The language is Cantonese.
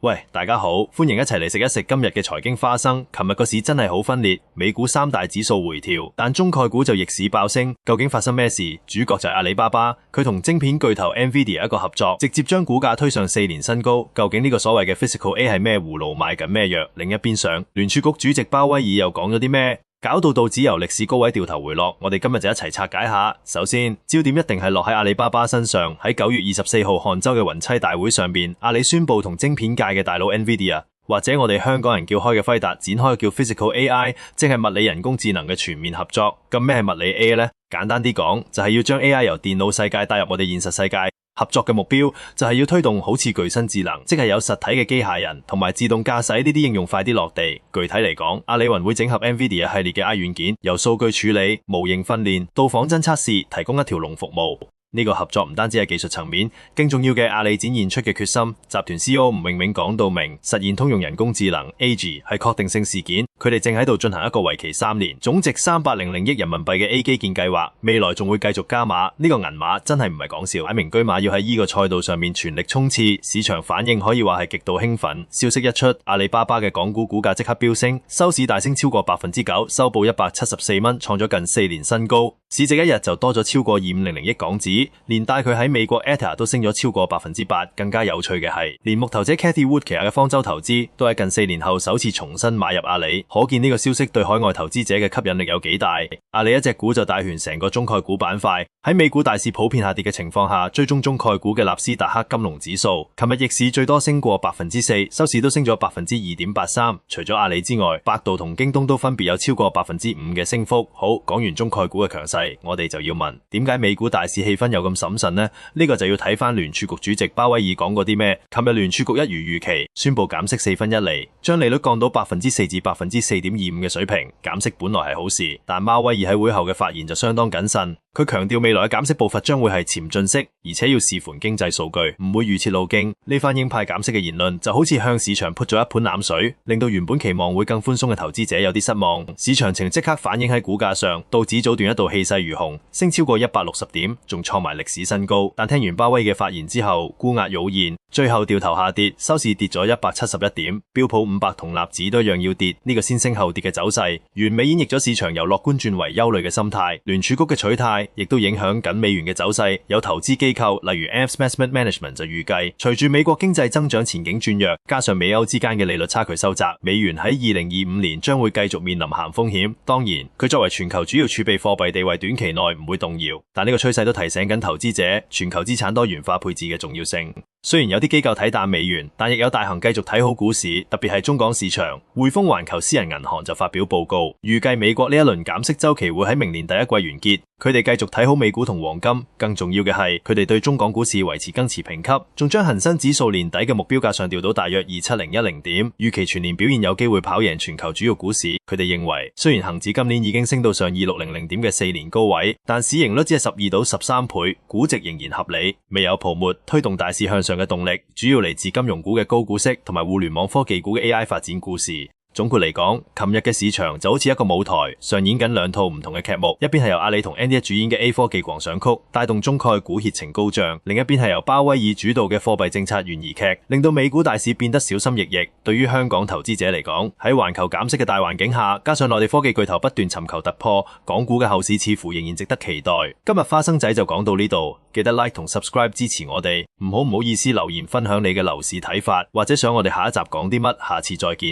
喂，大家好，歡迎一齊嚟食一食今日嘅財經花生。琴日個市真係好分裂，美股三大指數回調，但中概股就逆市爆升。究竟發生咩事？主角就係阿里巴巴，佢同晶片巨頭 NVIDIA 一個合作，直接將股價推上4年新高。究竟呢個所謂嘅 Physical A 係咩葫蘆賣緊咩藥？另一邊上，聯儲局主席鮑威爾又講咗啲咩？搞到道指由歷史高位掉頭回落，我哋今日就一齊拆解下。首先，焦點一定係落喺阿里巴巴身上。喺9月24號杭州嘅雲棲大會上邊，阿里宣布同晶片界嘅大佬 NVIDIA， 或者我哋香港人叫開嘅輝達，展開叫 Physical AI， 即係物理人工智能嘅全面合作。咁咩係物理 A 呢？簡單啲講，就係要將 AI 由電腦世界帶入我哋現實世界。合作嘅目標就係要推動好似具身智能，即係有實體嘅機械人同埋自動駕駛呢啲應用快啲落地。具體嚟講，阿里雲會整合 NVIDIA 系列嘅 I 軟件，由數據處理、模型訓練到仿真測試，提供一條龍服務。呢個合作唔單止係技術層面，更重要嘅阿里展現出嘅決心。集團 CEO 吳詠銘講到明，實現通用人工智能 AG 係確定性事件，佢哋正喺度進行一個為期3年、總值300億人民幣嘅 A 基建計劃，未來仲會繼續加碼。呢個銀碼真係唔係講笑，擺明車馬要喺呢個賽道上面全力衝刺。市場反應可以話係極度興奮。消息一出，阿里巴巴嘅港股股價即刻飆升，收市大升超過 9%， 收報174蚊，創咗近4年新高。市值一日就多咗超過2500億港紙，連帶佢喺美國 ETA 都升咗超過 8%。更加有趣嘅係，連木頭姐 Cathy Wood 旗下嘅方舟投資都喺近4年後首次重新買入阿里，可見呢個消息對海外投資者嘅吸引力有幾大。阿里一隻股就帶動成個中概股板塊。喺美股大市普遍下跌嘅情況下，追蹤中概股嘅納斯達克金龍指數，琴日逆市最多升過 4%， 收市都升咗 2.83%。除咗阿里之外，百度同京東都分別有超過 5% 嘅升幅。好，講完中概股嘅強勢，我哋就要問，點解美股大市氣氛有咁審慎呢？呢個就要睇翻聯儲局主席鮑威爾講過啲咩。琴日聯儲局一如預期宣布減息4分1厘，將利率降到 4% 至 4.25% 嘅水平。減息本來係好事，但鮑威爾喺會後嘅發言就相當謹慎。佢強調未來嘅減息步伐將會係漸進式，而且要視乎經濟數據，唔會預設路徑。呢番鷹派減息嘅言論就好似向市場潑咗一盆冷水，令到原本期望會更寬鬆嘅投資者有啲失望。市場情即刻反映喺股價上，道指早段一度氣勢如虹，升超過160點，仲創埋歷史新高。但聽完鮑威嘅發言之後，沽壓湧現，最後掉頭下跌，收市跌咗171點，標普500同納指都一樣要跌。呢個先升後跌嘅走勢，完美演繹咗市場由樂觀轉為憂慮嘅心態。聯儲局嘅取態亦都影響緊美元嘅走勢。有投資機構例如 Investment Management 就預計，隨住美國經濟增長前景轉弱，加上美歐之間嘅利率差距收窄，美元喺2025年將會繼續面臨鹹風險。當然，佢作為全球主要儲備貨幣地位，短期內唔會動搖，但呢個趨勢都提醒緊投資者全球資產多元化配置嘅重要性。雖然有啲機構睇淡美元，但亦有大行繼續睇好股市，特別係中港市場。匯豐環球私人銀行就發表報告，預計美國呢一輪減息週期會喺明年第一季完結。佢哋繼續睇好美股同黃金，更重要嘅係佢哋對中港股市維持更持評級，仲將恒生指數年底嘅目標價上調到大約27010點，預期全年表現有機會跑贏全球主要股市。佢哋認為，雖然恒指今年已經升到上2600點嘅4年高位，但市盈率只係12到13倍，估值仍然合理，未有泡沫推動大市向上嘅動力，主要嚟自金融股嘅高股息同埋互聯網科技股嘅 AI 發展故事。總括嚟講，琴日嘅市場就好似一個舞台，上演緊兩套唔同嘅劇目。一邊係由阿里同 NVIDIA 主演嘅 A 科技狂想曲，帶動中概股熱情高漲；另一邊係由鮑威爾主導嘅貨幣政策懸疑劇，令到美股大市變得小心翼翼。對於香港投資者嚟講，喺環球減息嘅大環境下，加上內地科技巨頭不斷尋求突破，港股嘅後市似乎仍然值得期待。今日花生仔就講到呢度，記得 like 同 subscribe 支持我哋。唔好意思留言分享你嘅樓市睇法，或者想我哋下一集講啲乜，下次再見。